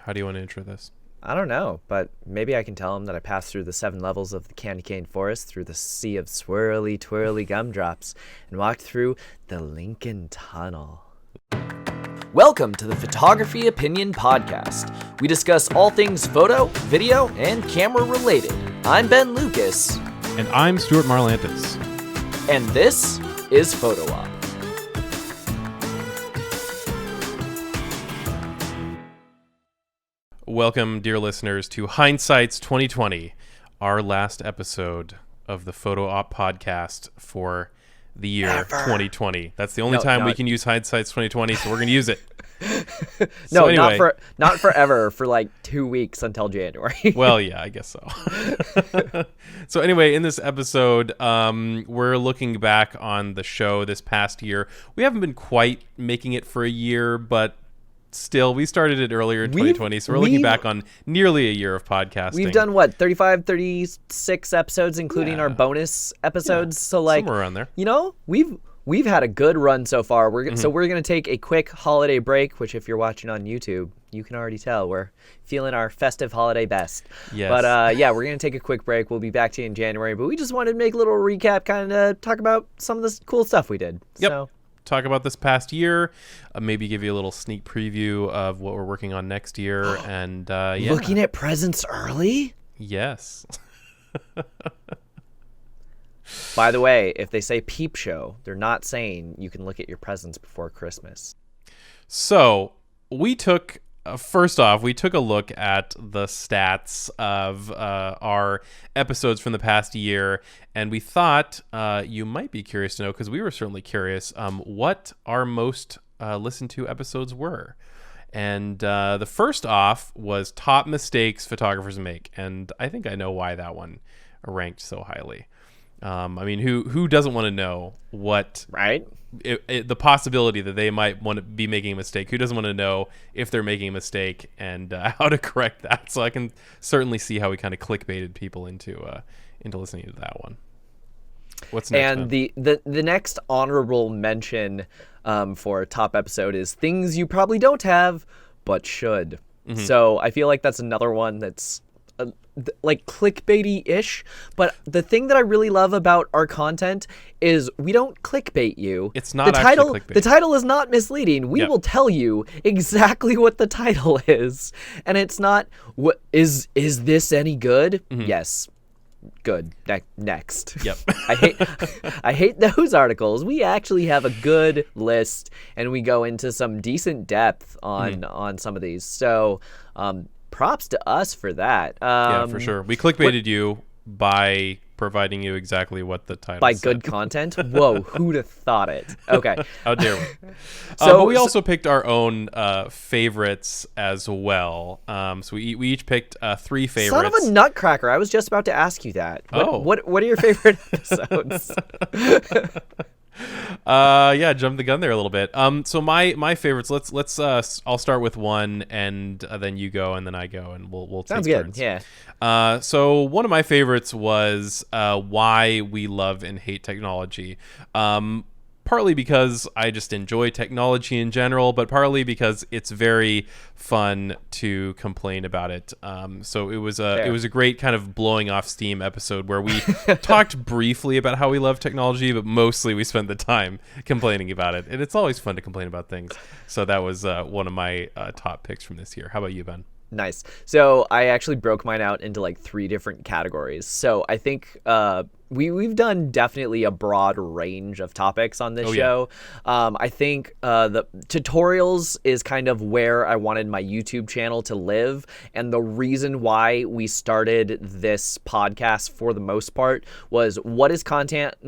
How do you want to intro this? I don't know, but maybe I can tell him that I passed through the 7 levels of the candy cane forest, through the sea of swirly, twirly gumdrops, and walked through the Lincoln Tunnel. Welcome to the Photography Opinion Podcast. We discuss all things photo, video, and camera related. I'm Ben Lucas. And I'm Stuart Marlantis. And this is Photo Op. Welcome, dear listeners, to Hindsight's 2020, our last episode of the Photo Op podcast for the year 2020. That's the only time we can use Hindsight's 2020, so we're going to use it. No, anyway. not forever, for like 2 weeks until January. Well, yeah, I guess so. So anyway, in this episode, we're looking back on the show this past year. We haven't been quite making it for a year, but still, we started it earlier in 2020, so we're looking back on nearly a year of podcasting. We've done, 35, 36 episodes, including our bonus episodes. So, somewhere around there. You know, we've had a good run so far. So we're going to take a quick holiday break, which if you're watching on YouTube, you can already tell we're feeling our festive holiday best. Yes. But, we're going to take a quick break. We'll be back to you in January. But we just wanted to make a little recap, kind of talk about some of this cool stuff we did. Yep. So, talk about this past year, maybe give you a little sneak preview of what we're working on next year, and looking at presents early? Yes. By the way, if they say peep show, they're not saying you can look at your presents before Christmas. So we took first off, we took a look at the stats of our episodes from the past year, and we thought you might be curious to know, because we were certainly curious, what our most listened to episodes were. And the first off was top mistakes photographers make, and I think I know why that one ranked so highly. I mean, who doesn't want to know what... Right? The possibility that they might want to be making a mistake. Who doesn't want to know if they're making a mistake and how to correct that? So I can certainly see how we kind of clickbaited people into listening to that one. What's next? And the next honorable mention for top episode is things you probably don't have but should. Mm-hmm. So I feel like that's another one that's like clickbaity-ish, but the thing that I really love about our content is we don't clickbait you. It's not actually clickbait. The title is not misleading. We will tell you exactly what the title is, and it's not what is this any good? Mm-hmm. Yes. Good. Next. Yep. I hate those articles. We actually have a good list, and we go into some decent depth on some of these. So, props to us for that. Yeah, for sure. We clickbaited you by providing you exactly what the title by said. Good content. Whoa, who'd have thought it? Okay. How dare we? But we also picked our own favorites as well. So we each picked 3 favorites. Son of a nutcracker! I was just about to ask you that. What are your favorite episodes? Jump the gun there a little bit. So my favorites. Let's I'll start with one, and then you go, and then I go, and we'll take Sounds turns. good. Yeah. So one of my favorites was why we love and hate technology. Partly because I just enjoy technology in general, but partly because it's very fun to complain about it. So it was a great kind of blowing off steam episode where we talked briefly about how we love technology, but mostly we spent the time complaining about it. And it's always fun to complain about things. So that was one of my top picks from this year. How about you, Ben? Nice. So I actually broke mine out into like 3 different categories. So I think we've done definitely a broad range of topics on this show. Yeah. I think the tutorials is kind of where I wanted my YouTube channel to live. And the reason why we started this podcast for the most part was what is content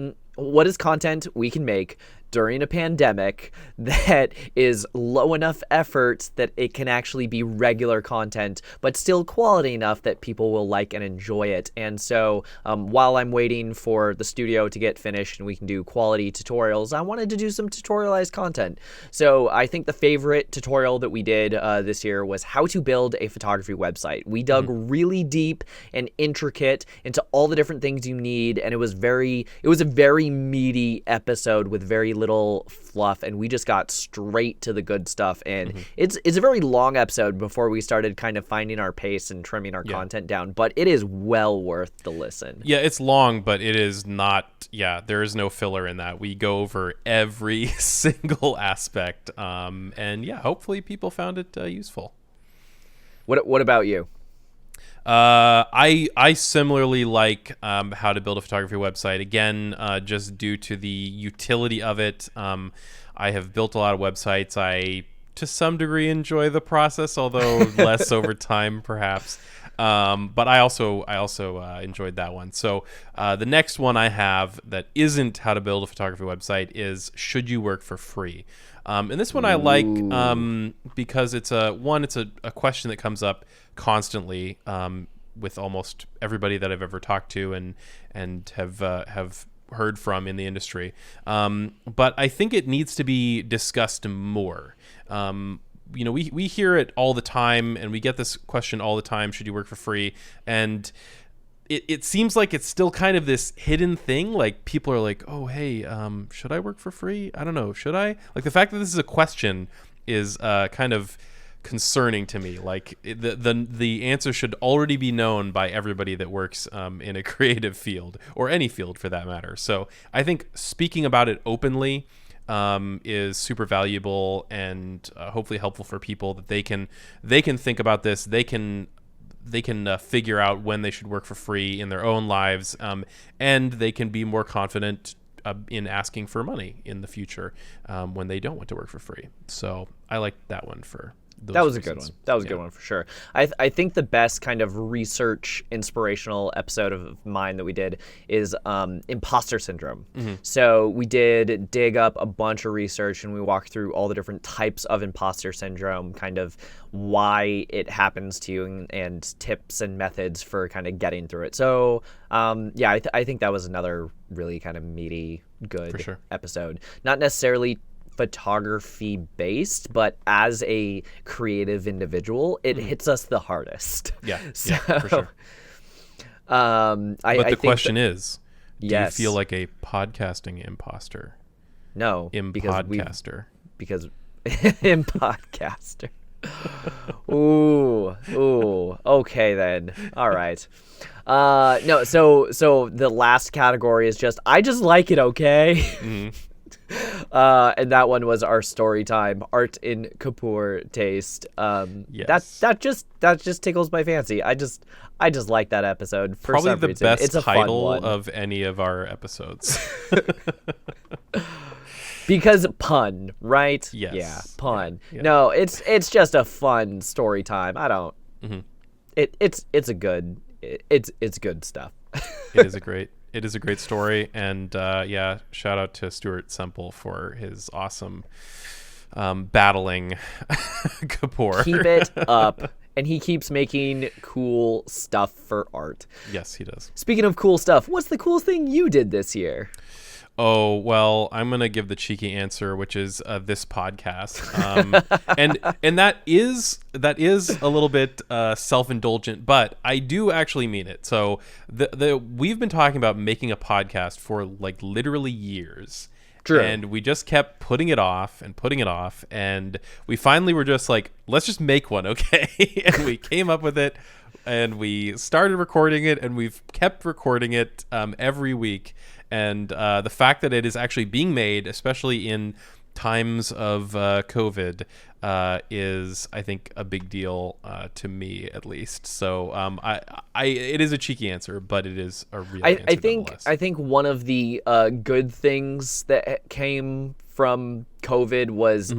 we can make during a pandemic that is low enough effort that it can actually be regular content, but still quality enough that people will like and enjoy it. And so while I'm waiting for the studio to get finished and we can do quality tutorials, I wanted to do some tutorialized content. So I think the favorite tutorial that we did this year was how to build a photography website. We dug really deep and intricate into all the different things you need, and it was a very meaty episode with very little little fluff, and we just got straight to the good stuff. And it's a very long episode before we started kind of finding our pace and trimming our content down, but it is well worth the listen. Yeah, it's long, but it is not. Yeah, there is no filler in that. We go over every single aspect, and yeah, hopefully people found it useful. What about you? I similarly like how to build a photography website. Again, just due to the utility of it. I have built a lot of websites. I, to some degree, enjoy the process, although less over time, perhaps. But I also enjoyed that one. So the next one I have that isn't how to build a photography website is should you work for free? And this one I like because it's a question that comes up constantly with almost everybody that I've ever talked to and have heard from in the industry. But I think it needs to be discussed more. We hear it all the time, and we get this question all the time, should you work for free? And it seems like it's still kind of this hidden thing. Like people are like, oh, hey, should I work for free? I don't know. Should I? Like the fact that this is a question is kind of concerning to me. Like the answer should already be known by everybody that works in a creative field or any field for that matter. So I think speaking about it openly is super valuable and hopefully helpful for people that they can think about this. They can figure out when they should work for free in their own lives, and they can be more confident in asking for money in the future when they don't want to work for free. So I like that one for those That was reasons. a good one. That was a good one for sure. I think the best kind of research inspirational episode of mine that we did is Imposter Syndrome. So we did dig up a bunch of research and we walked through all the different types of imposter syndrome, kind of why it happens to you and tips and methods for kind of getting through it. So I think that was another really kind of meaty, good episode. Not necessarily photography based, but as a creative individual, it hits us the hardest. Yeah, so, for sure. But the question is, do you yes. feel like a podcasting imposter? No, Impodcaster. Because impodcaster. Ooh. Okay then. All right. No. So the last category is just I just like it. Okay. And that one was our story time, art in Kapoor taste. Yes. That just tickles my fancy. I just like that episode for Probably some the reason. best It's a title fun one. of any of our episodes. Because pun, right? Yes. Yeah, pun. Yeah. No, it's just a fun story time. I don't. It's good stuff. It is a great story, and shout out to Stuart Semple for his awesome battling Kapoor. Keep it up. And he keeps making cool stuff for art. Yes, he does. Speaking of cool stuff, what's the coolest thing you did this year? Oh, well, I'm going to give the cheeky answer, which is this podcast. And that is a little bit self-indulgent, but I do actually mean it. So we've been talking about making a podcast for like literally years. True. And we just kept putting it off, and we finally were just like, let's just make one, okay? And we came up with it, and we started recording it, and we've kept recording it every week. And the fact that it is actually being made, especially in times of COVID, is, I think, a big deal to me, at least. So it is a cheeky answer, but it is a real answer nonetheless. I think one of the good things that came from COVID was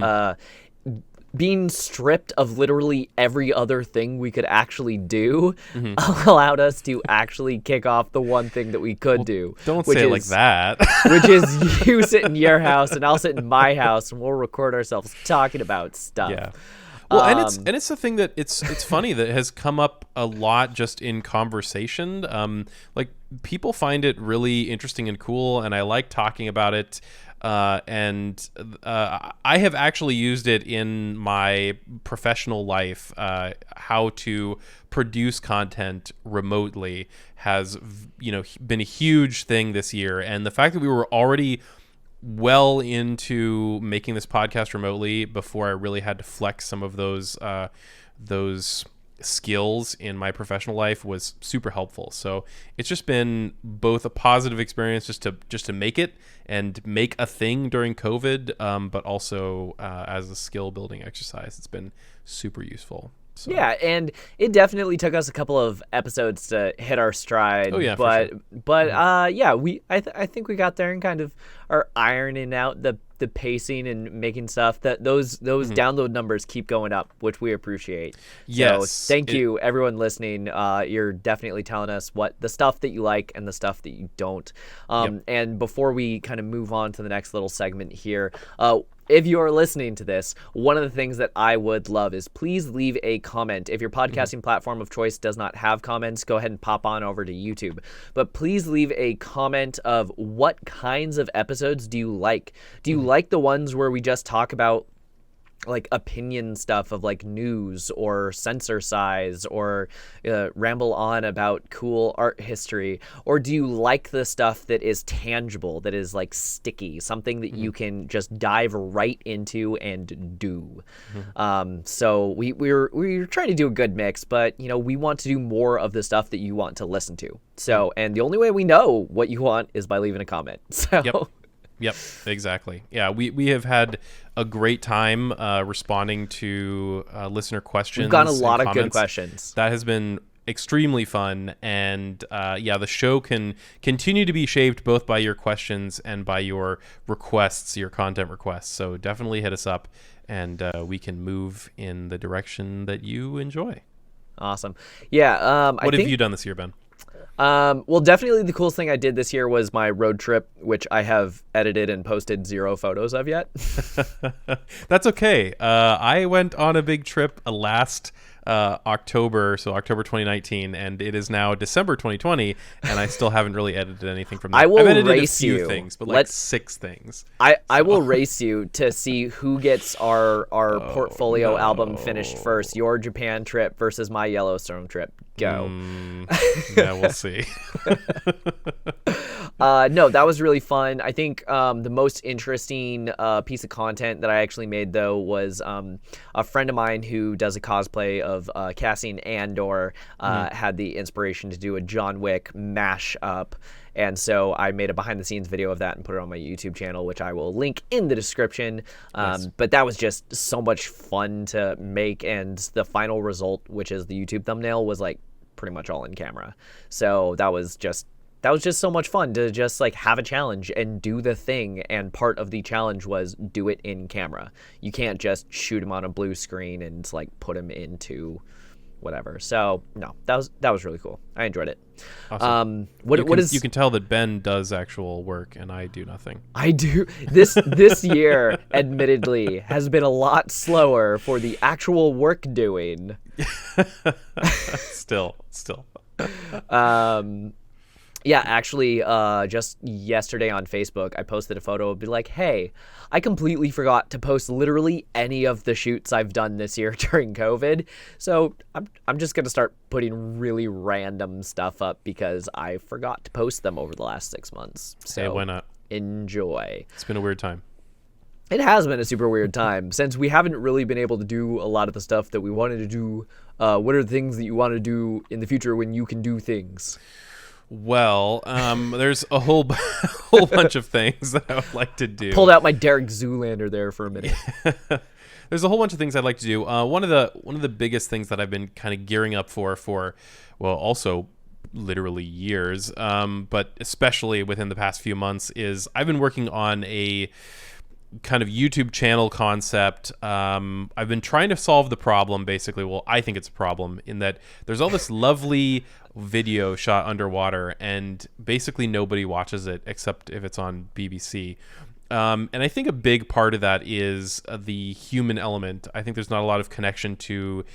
being stripped of literally every other thing we could actually do allowed us to actually kick off the one thing that we could do. Don't say it like that. Which is you sit in your house and I'll sit in my house and we'll record ourselves talking about stuff. Yeah. Well, and it's the thing that it's funny that has come up a lot just in conversation. Like people find it really interesting and cool, and I like talking about it. And I have actually used it in my professional life. How to produce content remotely has, been a huge thing this year. And the fact that we were already well into making this podcast remotely before I really had to flex some of those skills in my professional life was super helpful. So it's just been both a positive experience just to make it and make a thing during COVID, but also as a skill building exercise. It's been super useful. So. Yeah, and it definitely took us a couple of episodes to hit our stride. Oh yeah, but for sure. I think we got there and kind of are ironing out the pacing and making stuff that those download numbers keep going up, which we appreciate. Yes, so thank you everyone listening. You're definitely telling us what the stuff that you like and the stuff that you don't. And before we kind of move on to the next little segment here, if you're listening to this, one of the things that I would love is please leave a comment. If your podcasting platform of choice does not have comments, go ahead and pop on over to YouTube. But please leave a comment of what kinds of episodes do you like? Do you like the ones where we just talk about like opinion stuff of like news or sensor size or ramble on about cool art history? Or do you like the stuff that is tangible, that is like sticky, something that you can just dive right into and do? So we're trying to do a good mix, but we want to do more of the stuff that you want to listen to. So, and the only way we know what you want is by leaving a comment. So Yep, exactly. Yeah, we have had a great time responding to listener questions. We've gotten a lot of good questions. That has been extremely fun, and the show can continue to be shaped both by your questions and by your requests, your content requests. So definitely hit us up, and we can move in the direction that you enjoy. Awesome. Yeah. What have you done this year, Ben? Well, definitely the coolest thing I did this year was my road trip, which I have edited and posted 0 photos of yet. That's okay. I went on a big trip last October, so October 2019, and it is now December 2020, and I still haven't really edited anything from that. I've edited race a few things, but like 6 things. I will race you to see who gets our portfolio album finished first. Your Japan trip versus my Yellowstone trip. Go. Yeah, we'll see. No, that was really fun. I think the most interesting piece of content that I actually made, though, was a friend of mine who does a cosplay of Cassian Andor had the inspiration to do a John Wick mashup. And so I made a behind-the-scenes video of that and put it on my YouTube channel, which I will link in the description. Nice. But that was just so much fun to make, and the final result, which is the YouTube thumbnail, was like pretty much all in camera. So that was just so much fun to just like have a challenge and do the thing. And part of the challenge was do it in camera. You can't just shoot him on a blue screen and like put him into whatever. So no, that was really cool. I enjoyed it. Awesome. You can tell that Ben does actual work and I do nothing. I do. This year, admittedly, has been a lot slower for the actual work doing. Still. Yeah, actually, just yesterday on Facebook, I posted a photo of be like, hey, I completely forgot to post literally any of the shoots I've done this year during COVID. So I'm just going to start putting really random stuff up because I forgot to post them over the last 6 months. So hey, why not? Enjoy. It's been a weird time. It has been a super weird time since we haven't really been able to do a lot of the stuff that we wanted to do. What are the things that you want to do in the future when you can do things? Well, there's a whole bunch of things that I would like to do. Pulled out my Derek Zoolander there for a minute. There's a whole bunch of things I'd like to do. One of the biggest things that I've been kind of gearing up for well, also literally years, but especially within the past few months, is I've been working on a kind of YouTube channel concept. I've been trying to solve the problem, basically. Well, I think it's a problem in that there's all this lovely video shot underwater and basically nobody watches it except if it's on BBC. And I think a big part of that is the human element. I think there's not a lot of connection to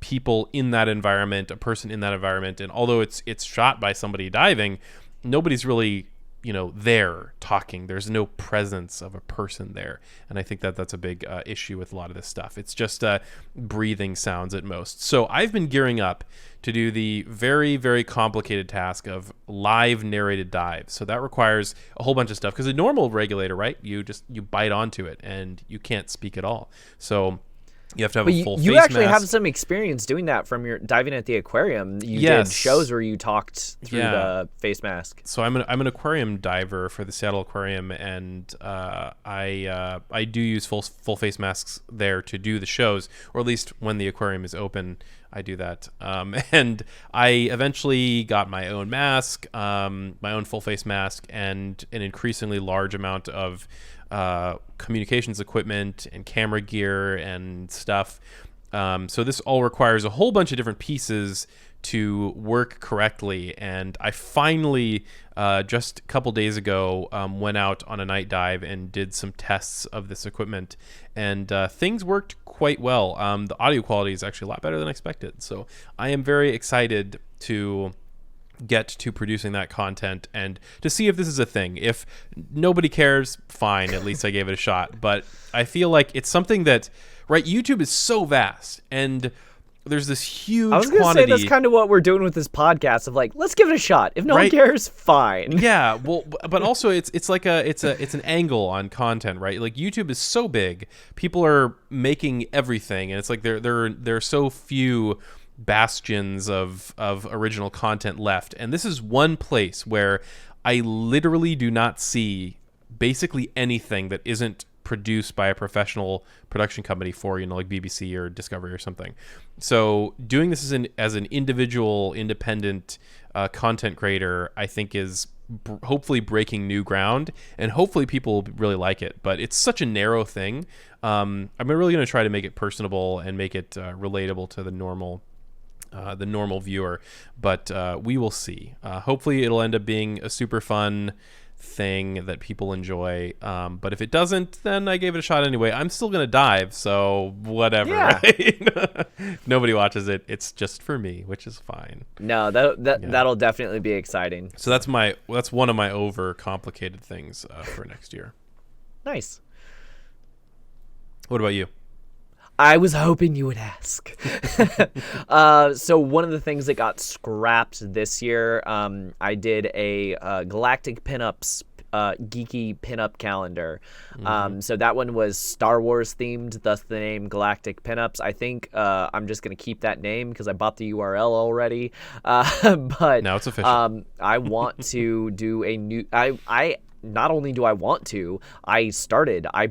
people in that environment, a person in that environment. And although it's shot by somebody diving, nobody's really there talking. There's no presence of a person there, and I think that that's a big issue with a lot of this stuff. It's just breathing sounds at most. So I've been gearing up to do the very, very complicated task of live narrated dives. So that requires a whole bunch of stuff, because a normal regulator, right, you bite onto it and you can't speak at all. So you have to have a full face mask. You actually have some experience doing that from your diving at the aquarium. You did shows where you talked through the face mask. So I'm an aquarium diver for the Seattle Aquarium, and I do use full face masks there to do the shows, or at least when the aquarium is open, I do that. And I eventually got my own mask, my own full face mask, and an increasingly large amount of communications equipment and camera gear and stuff. So this all requires a whole bunch of different pieces to work correctly. And I finally, just a couple days ago, went out on a night dive and did some tests of this equipment, and things worked quite well. The audio quality is actually a lot better than expected. So I am very excited to get to producing that content and to see if this is a thing. If nobody cares, fine, at least I gave it a shot. But I feel like it's something that, right, YouTube is so vast, and there's this huge quantity. I was going to say that's kind of what we're doing with this podcast, of like, let's give it a shot. If no one cares, fine. Yeah, well, but also it's like it's an angle on content, right? Like YouTube is so big, people are making everything, and it's like there are so few bastions of original content left, and this is one place where I literally do not see basically anything that isn't produced by a professional production company for like BBC or Discovery or something. So doing this as an individual independent content creator, I think is hopefully breaking new ground, and hopefully people will really like it. But it's such a narrow thing. I'm really going to try to make it personable and make it relatable to the normal viewer, but we will see. Hopefully it'll end up being a super fun thing that people enjoy, but if it doesn't, then I gave it a shot anyway. I'm still gonna dive, so whatever. Right? Nobody watches it, it's just for me, which is fine. No, that'll definitely be exciting. So that's one of my over complicated things for next year. Nice. What about you? I was hoping you would ask. So one of the things that got scrapped this year, I did a Galactic Pinups geeky pinup calendar. So that one was Star Wars themed, thus the name Galactic Pinups. I think I'm just going to keep that name because I bought the URL already. But now it's official. I want to do a new... I not only do I want to, I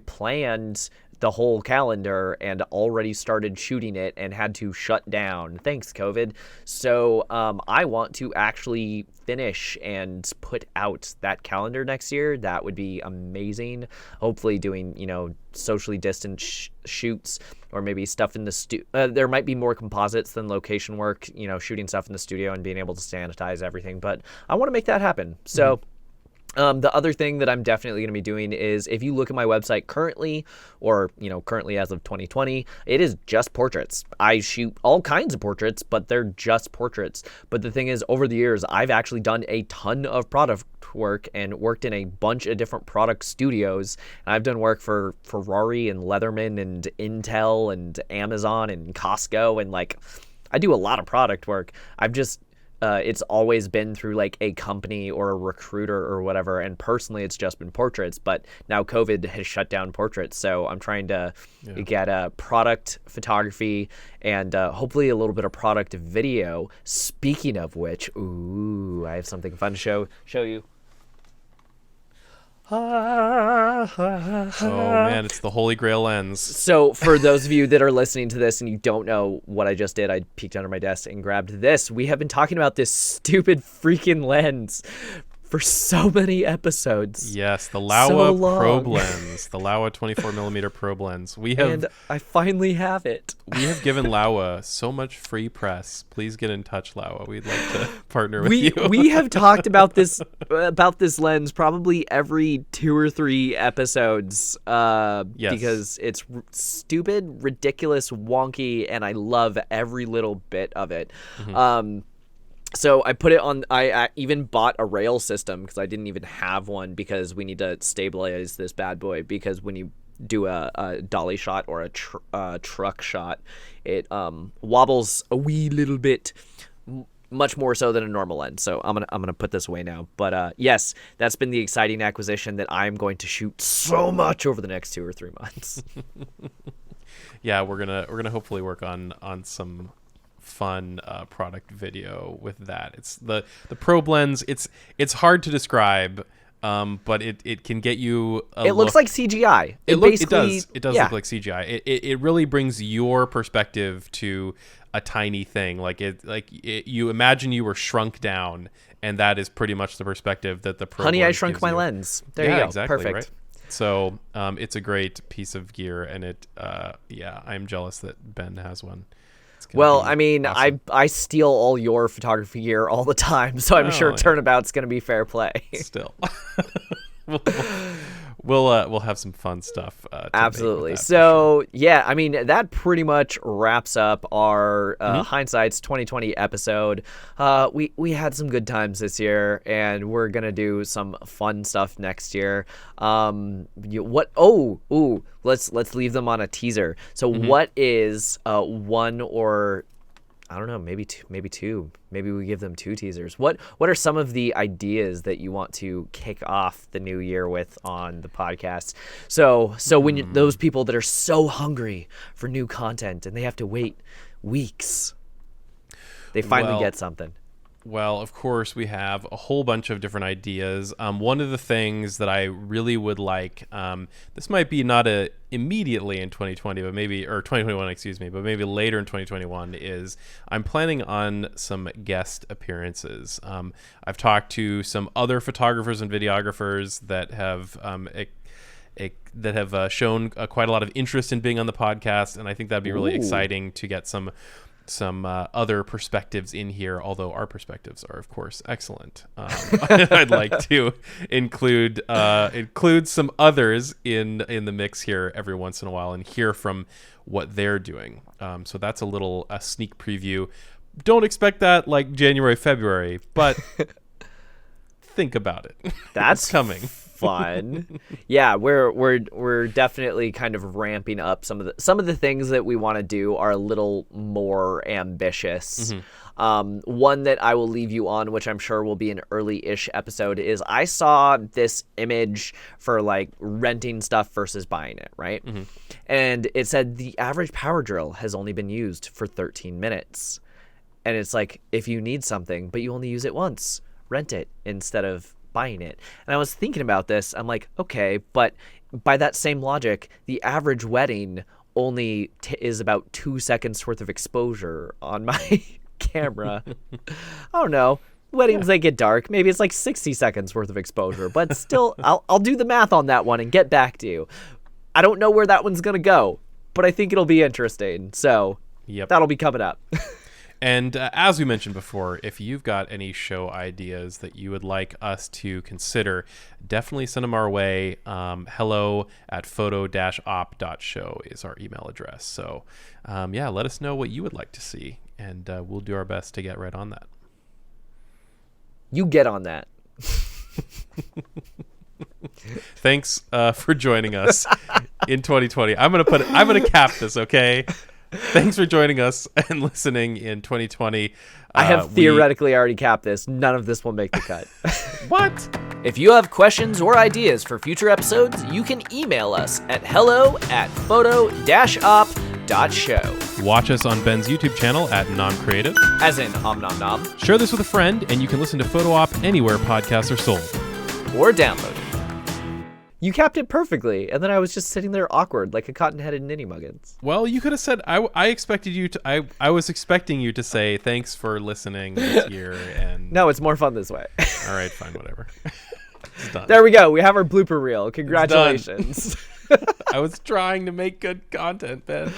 planned the whole calendar and already started shooting it and had to shut down. Thanks, COVID. So I want to actually finish and put out that calendar next year. That would be amazing. Hopefully doing, socially distant shoots, or maybe stuff in the there might be more composites than location work, shooting stuff in the studio and being able to sanitize everything. But I want to make that happen. So the other thing that I'm definitely going to be doing is, if you look at my website currently, or, currently as of 2020, it is just portraits. I shoot all kinds of portraits, but they're just portraits. But the thing is, over the years, I've actually done a ton of product work and worked in a bunch of different product studios. And I've done work for Ferrari and Leatherman and Intel and Amazon and Costco. And I do a lot of product work. It's always been through a company or a recruiter or whatever, and personally it's just been portraits. But now COVID has shut down portraits, so I'm trying to get product photography and hopefully a little bit of product video. Speaking of which, I have something fun to show you. Oh man, it's the Holy Grail lens. So for those of you that are listening to this and you don't know what I just did, I peeked under my desk and grabbed this. We have been talking about this stupid freaking lens for so many episodes. Yes, the Laowa probe lens, the Laowa 24mm probe lens. And I finally have it. We have given Laowa so much free press. Please get in touch, Laowa. We'd like to partner with you. We have talked about this lens probably every 2 or 3 episodes. Because it's stupid, ridiculous, wonky, and I love every little bit of it. So I put it on. I even bought a rail system because I didn't even have one, because we need to stabilize this bad boy. Because when you do a dolly shot or a truck shot, it wobbles a wee little bit, much more so than a normal lens. So I'm gonna put this away now. But yes, that's been the exciting acquisition that I'm going to shoot so much over the next 2 or 3 months. Yeah, we're gonna hopefully work on some fun product video with that. It's the probe lens. It's hard to describe, but it can get you it looks like CGI. It does yeah. look like CGI. It really brings your perspective to a tiny thing. You imagine you were shrunk down, and that is pretty much the perspective that the probe Honey, lens I Shrunk gives My you. Lens. There you go. Exactly, Perfect. right? So it's a great piece of gear, and I'm jealous that Ben has one. Well, I mean, awesome. I steal all your photography gear all the time, so I'm sure Turnabout's going to be fair play. Still, we'll have some fun stuff. Absolutely. So yeah, I mean, that pretty much wraps up our Hindsight's 2020 episode. We had some good times this year, and we're gonna do some fun stuff next year. Let's leave them on a teaser. So what is one, or I don't know, maybe two. Maybe we give them 2 teasers. What are some of the ideas that you want to kick off the new year with on the podcast? So when those people that are so hungry for new content and they have to wait weeks, they finally get something. Well, of course, we have a whole bunch of different ideas. One of the things that I really would like, this might be not immediately in 2020, but maybe, or 2021, excuse me, but maybe later in 2021, is I'm planning on some guest appearances. I've talked to some other photographers and videographers that have shown quite a lot of interest in being on the podcast, and I think that'd be really exciting to get some other perspectives in here, although our perspectives are of course excellent. I'd like to include some others in the mix here every once in a while and hear from what they're doing. So that's a sneak preview. Don't expect that like January, February, but think about it. That's coming. Fun. Yeah, we're definitely kind of ramping up some of the things that we want to do are a little more ambitious. One that I will leave you on, which I'm sure will be an early-ish episode, is I saw this image for like renting stuff versus buying it, right? And it said the average power drill has only been used for 13 minutes. And it's like, if you need something but you only use it once, rent it instead of buying it. And I was thinking about this. I'm like, okay, but by that same logic, the average wedding only is about 2 seconds worth of exposure on my camera. I don't know. Weddings, they get dark. Maybe it's like 60 seconds worth of exposure, but still, I'll do the math on that one and get back to you. I don't know where that one's going to go, but I think it'll be interesting. So that'll be coming up. And as we mentioned before, if you've got any show ideas that you would like us to consider, definitely send them our way. hello@photo-op.show is our email address. So, let us know what you would like to see, and we'll do our best to get right on that. You get on that. Thanks for joining us in 2020. I'm gonna cap this, okay? Thanks for joining us and listening in 2020. I have theoretically already capped this. None of this will make the cut. What? If you have questions or ideas for future episodes, you can email us at hello@photo-op.show. Watch us on Ben's YouTube channel at NomCreative. As in Om Nom Nom. Share this with a friend, and you can listen to Photo Op anywhere podcasts are sold. Or download it. You capped it perfectly, and then I was just sitting there awkward like a cotton-headed ninny muggins. Well, you could have said, I expected you to, I was expecting you to say, thanks for listening this year. And no, it's more fun this way. All right, fine, whatever. It's done. There we go. We have our blooper reel. Congratulations. I was trying to make good content, Ben.